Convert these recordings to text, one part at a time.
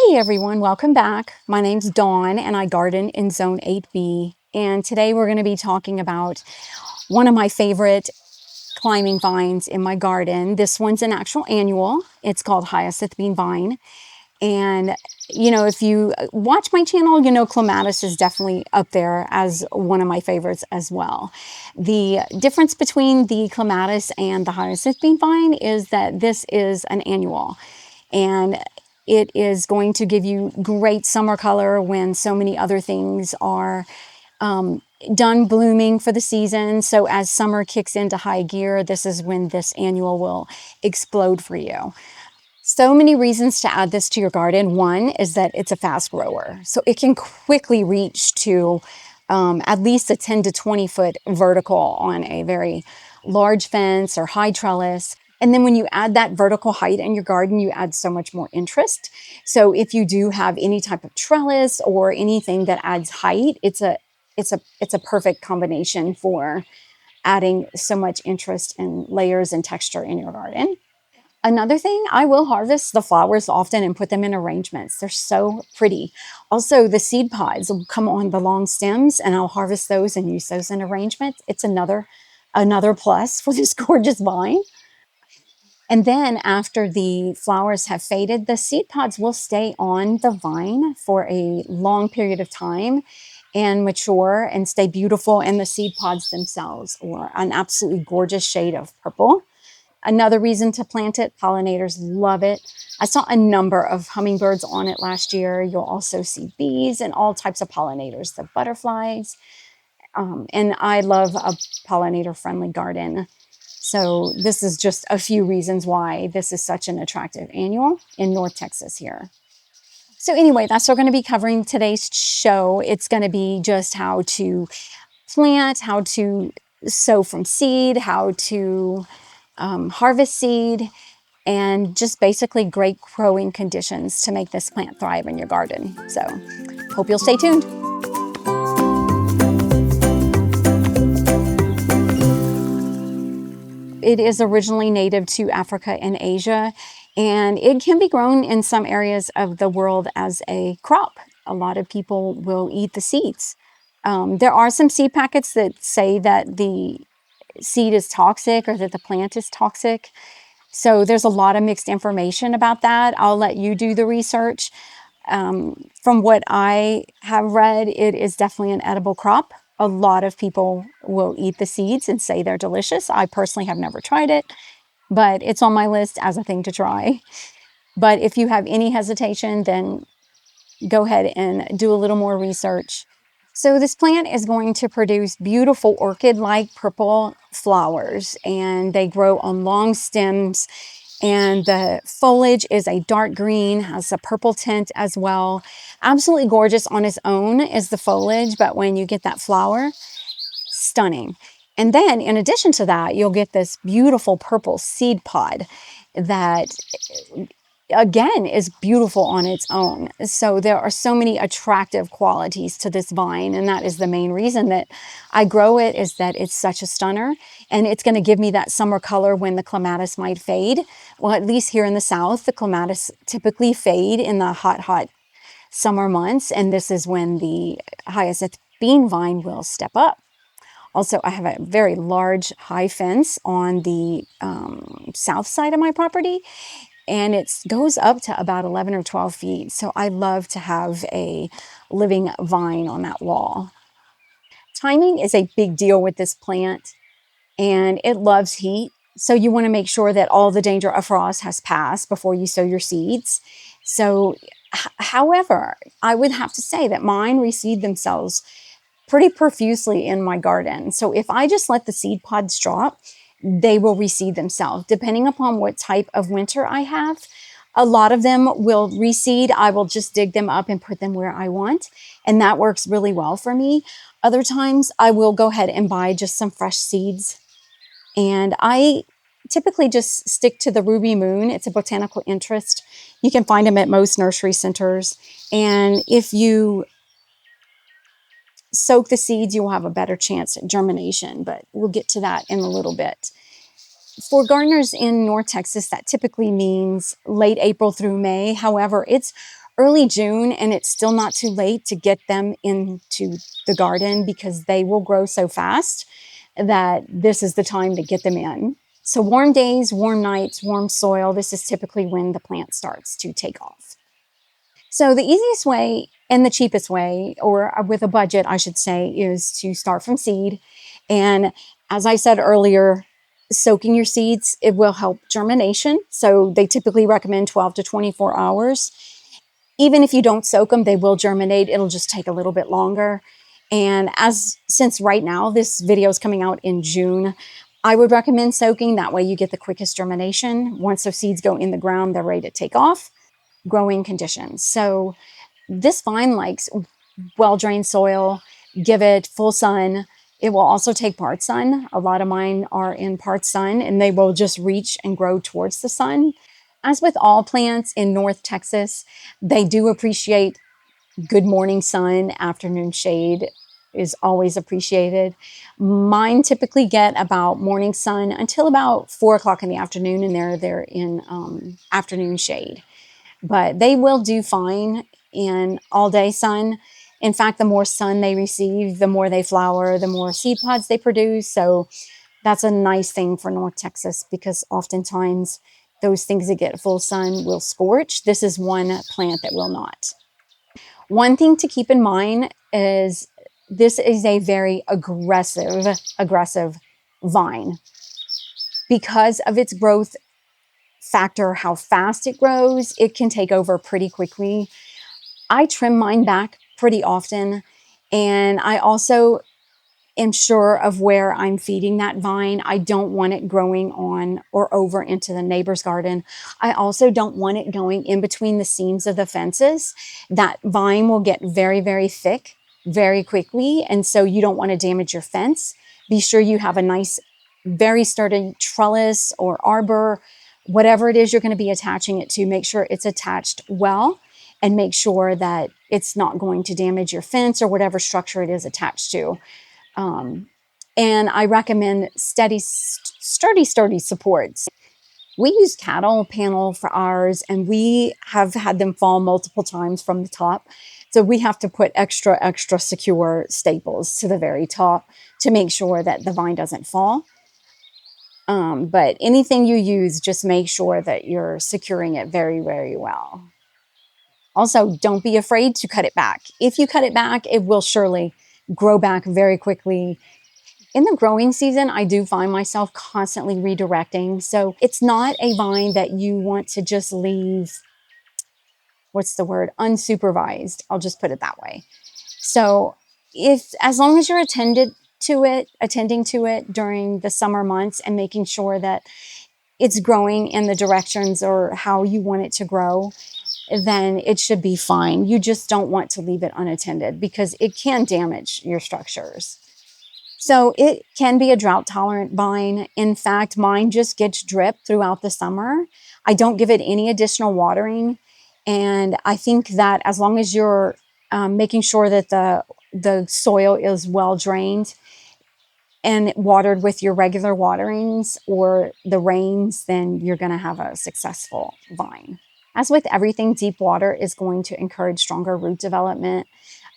Hey everyone, welcome back. My name's Dawn and I garden in Zone 8B. And today we're going to be talking about one of my favorite climbing vines in my garden. This one's an actual annual. It's called Hyacinth Bean Vine. And you know, if you watch my channel, you know clematis is definitely up there as one of my favorites as well. The difference between the clematis and the Hyacinth Bean Vine is that this is an annual. And it is going to give you great summer color when so many other things are done blooming for the season. So as summer kicks into high gear, this is when this annual will explode for you. So many reasons to add this to your garden. One is that it's a fast grower. So it can quickly reach to at least a 10 to 20 foot vertical on a very large fence or high trellis. And then when you add that vertical height in your garden, you add so much more interest. So if you do have any type of trellis or anything that adds height, it's a perfect combination for adding so much interest and layers and texture in your garden. Another thing, I will harvest the flowers often and put them in arrangements. They're so pretty. Also, the seed pods will come on the long stems and I'll harvest those and use those in arrangements. It's another plus for this gorgeous vine. And then after the flowers have faded, the seed pods will stay on the vine for a long period of time and mature and stay beautiful. And the seed pods themselves are an absolutely gorgeous shade of purple. Another reason to plant it, pollinators love it. I saw a number of hummingbirds on it last year. You'll also see bees and all types of pollinators, the butterflies. And I love a pollinator-friendly garden. So this is just a few reasons why this is such an attractive annual in North Texas here. So anyway, that's what we're going to be covering today's show. It's going to be just how to plant, how to sow from seed, how to harvest seed, and just basically great growing conditions to make this plant thrive in your garden. So hope you'll stay tuned. It is originally native to Africa and Asia, and it can be grown in some areas of the world as a crop. A lot of people will eat the seeds. There are some seed packets that say that the seed is toxic or that the plant is toxic. So there's a lot of mixed information about that. I'll let you do the research. From what I have read, it is definitely an edible crop. A lot of people will eat the seeds and say they're delicious. I personally have never tried it, but it's on my list as a thing to try. But if you have any hesitation, then go ahead and do a little more research. So this plant is going to produce beautiful orchid-like purple flowers, and they grow on long stems, and the foliage is a dark green, has a purple tint as well. Absolutely gorgeous on its own is the foliage, but when you get that flower, stunning. And then in addition to that, you'll get this beautiful purple seed pod that again is beautiful on its own. So there are so many attractive qualities to this vine, and that is the main reason that I grow it, is that it's such a stunner, and it's going to give me that summer color when the clematis might fade. Well, at least here in the South, the clematis typically fade in the hot summer months, and this is when the Hyacinth Bean Vine will step up. Also, I have a very large high fence on the south side of my property, and it goes up to about 11 or 12 feet. So I love to have a living vine on that wall. Timing is a big deal with this plant, and it loves heat. So you want to make sure that all the danger of frost has passed before you sow your seeds. So, however, I would have to say that mine reseed themselves pretty profusely in my garden. So if I just let the seed pods drop, they will reseed themselves. Depending upon what type of winter I have, a lot of them will reseed. I will just dig them up and put them where I want, and that works really well for me. Other times, I will go ahead and buy just some fresh seeds, and I typically just stick to the Ruby Moon. It's a botanical interest. You can find them at most nursery centers, and if you soak the seeds, you will have a better chance at germination, but we'll get to that in a little bit. For gardeners in North Texas, that typically means late April through May. However, it's early June, and it's still not too late to get them into the garden because they will grow so fast that this is the time to get them in. So warm days, warm nights, warm soil, this is typically when the plant starts to take off. So the easiest way and the cheapest way, or with a budget, I should say, is to start from seed. And as I said earlier, soaking your seeds, it will help germination. So they typically recommend 12 to 24 hours. Even if you don't soak them, they will germinate. It'll just take a little bit longer. And since right now this video is coming out in June, I would recommend soaking. That way you get the quickest germination. Once those seeds go in the ground, they're ready to take off. Growing conditions. So this vine likes well-drained soil. Give it full sun. It will also take part sun. A lot of mine are in part sun, and they will just reach and grow towards the sun. As with all plants in North Texas, they do appreciate good morning sun. Afternoon shade is always appreciated. Mine typically get about morning sun until about 4 o'clock in the afternoon, and they're in afternoon shade. But they will do fine in all day sun. In fact, the more sun they receive, the more they flower, the more seed pods they produce. So that's a nice thing for North Texas because oftentimes those things that get full sun will scorch. This is one plant that will not. One thing to keep in mind is this is a very aggressive vine. Because of its growth factor, how fast it grows, it can take over pretty quickly. I trim mine back pretty often, and I also am sure of where I'm feeding that vine. I don't want it growing on or over into the neighbor's garden. I also don't want it going in between the seams of the fences. That vine will get very, very thick very quickly, and so you don't want to damage your fence. Be sure you have a nice, very sturdy trellis or arbor, whatever it is you're going to be attaching it to. Make sure it's attached well, and make sure that it's not going to damage your fence or whatever structure it is attached to. And I recommend sturdy supports. We use cattle panel for ours, and we have had them fall multiple times from the top. So we have to put extra secure staples to the very top to make sure that the vine doesn't fall. But anything you use, just make sure that you're securing it very, very well. Also, don't be afraid to cut it back. If you cut it back, it will surely grow back very quickly. In the growing season, I do find myself constantly redirecting. So it's not a vine that you want to just leave, what's the word, unsupervised. I'll just put it that way. So as long as you're attending to it during the summer months and making sure that it's growing in the directions or how you want it to grow, then it should be fine. You just don't want to leave it unattended because it can damage your structures. So it can be a drought tolerant vine. In fact, mine just gets drip throughout the summer. I don't give it any additional watering. And I think that as long as you're making sure that the soil is well drained and watered with your regular waterings or the rains, then you're going to have a successful vine. As with everything, deep water is going to encourage stronger root development.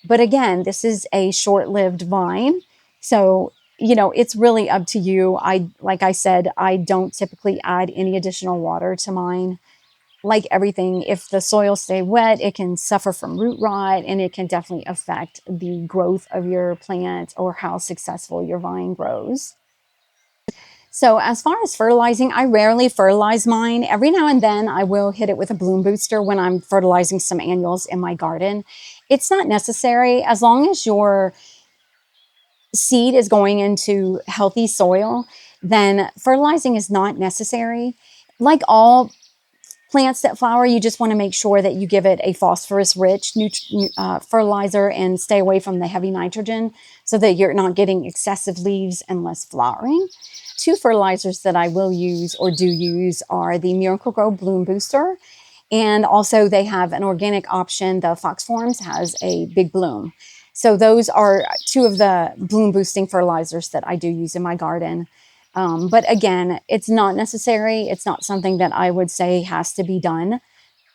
But again, this is a short-lived vine. So, it's really up to you. Like I said, I don't typically add any additional water to mine. Like everything, if the soil stay wet, it can suffer from root rot, and it can definitely affect the growth of your plant or how successful your vine grows. So as far as fertilizing, I rarely fertilize mine. Every now and then I will hit it with a bloom booster when I'm fertilizing some annuals in my garden. It's not necessary as long as your seed is going into healthy soil, then fertilizing is not necessary. Like all plants that flower, you just want to make sure that you give it a phosphorus-rich fertilizer and stay away from the heavy nitrogen so that you're not getting excessive leaves and less flowering. 2 fertilizers that I will use or do use are the Miracle-Gro Bloom Booster, and also they have an organic option. The Fox Forms has a Big Bloom. So those are 2 of the bloom boosting fertilizers that I do use in my garden. But again, it's not necessary. It's not something that I would say has to be done.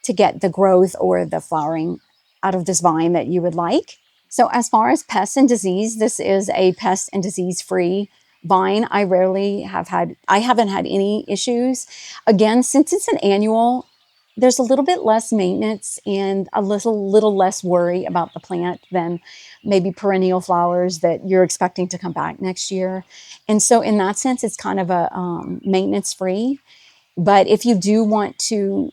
to get the growth or the flowering out of this vine that you would like. So as far as pests and disease, this is a pest and disease free vine. I haven't had any issues. Again, since it's an annual, there's a little bit less maintenance and a little less worry about the plant than maybe perennial flowers that you're expecting to come back next year. And so in that sense, it's kind of a maintenance free. But if you do want to,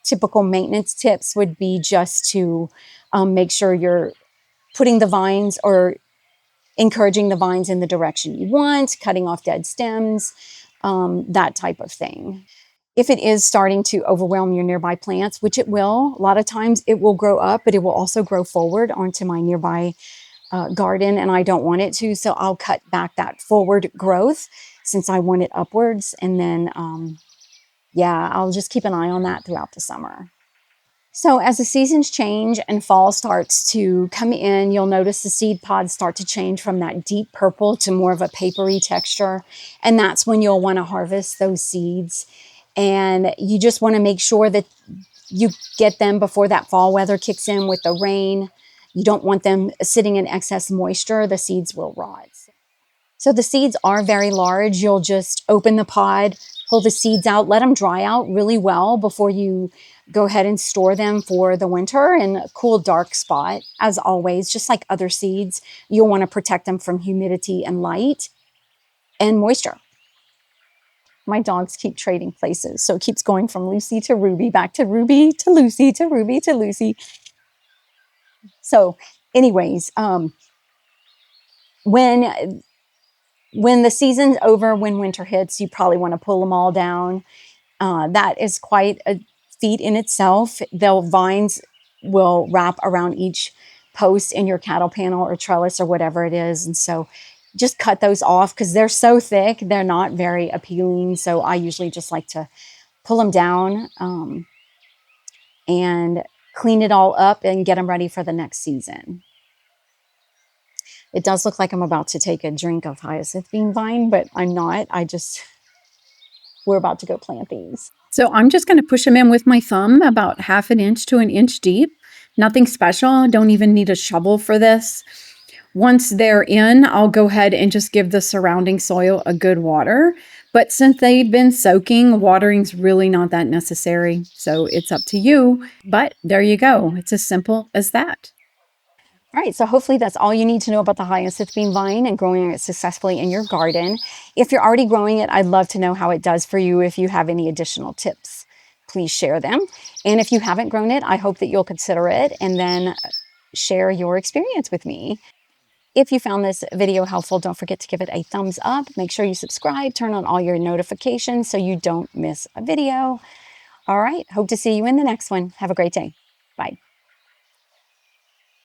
typical maintenance tips would be just to make sure you're putting the vines or encouraging the vines in the direction you want, cutting off dead stems, that type of thing. If it is starting to overwhelm your nearby plants, which it will, a lot of times it will grow up, but it will also grow forward onto my nearby garden, and I don't want it to. So I'll cut back that forward growth since I want it upwards. And then, I'll just keep an eye on that throughout the summer. So as the seasons change and fall starts to come in, you'll notice the seed pods start to change from that deep purple to more of a papery texture. And that's when you'll want to harvest those seeds. And you just want to make sure that you get them before that fall weather kicks in with the rain. You don't want them sitting in excess moisture. The seeds will rot. So the seeds are very large. You'll just open the pod, pull the seeds out, let them dry out really well before you go ahead and store them for the winter in a cool, dark spot. As always, just like other seeds, you'll want to protect them from humidity and light and moisture. My dogs keep trading places, so it keeps going from Lucy to Ruby, back to Ruby to Lucy to Ruby to Lucy. So anyways, when the season's over, when winter hits, you probably want to pull them all down. That is quite a feat in itself. The vines will wrap around each post in your cattle panel or trellis or whatever it is. And so just cut those off because they're so thick. They're not very appealing. So I usually just like to pull them down and clean it all up and get them ready for the next season. It does look like I'm about to take a drink of Hyacinth Bean Vine, but I'm not. We're about to go plant these. So I'm just going to push them in with my thumb about 1/2 inch to 1 inch deep. Nothing special. Don't even need a shovel for this. Once they're in, I'll go ahead and just give the surrounding soil a good water. But since they've been soaking, watering's really not that necessary. So it's up to you. But there you go. It's as simple as that. All right, so hopefully that's all you need to know about the Hyacinth Bean Vine and growing it successfully in your garden. If you're already growing it, I'd love to know how it does for you. If you have any additional tips, please share them. And if you haven't grown it, I hope that you'll consider it and then share your experience with me. If you found this video helpful, don't forget to give it a thumbs up. Make sure you subscribe, turn on all your notifications so you don't miss a video. All right, hope to see you in the next one. Have a great day. Bye.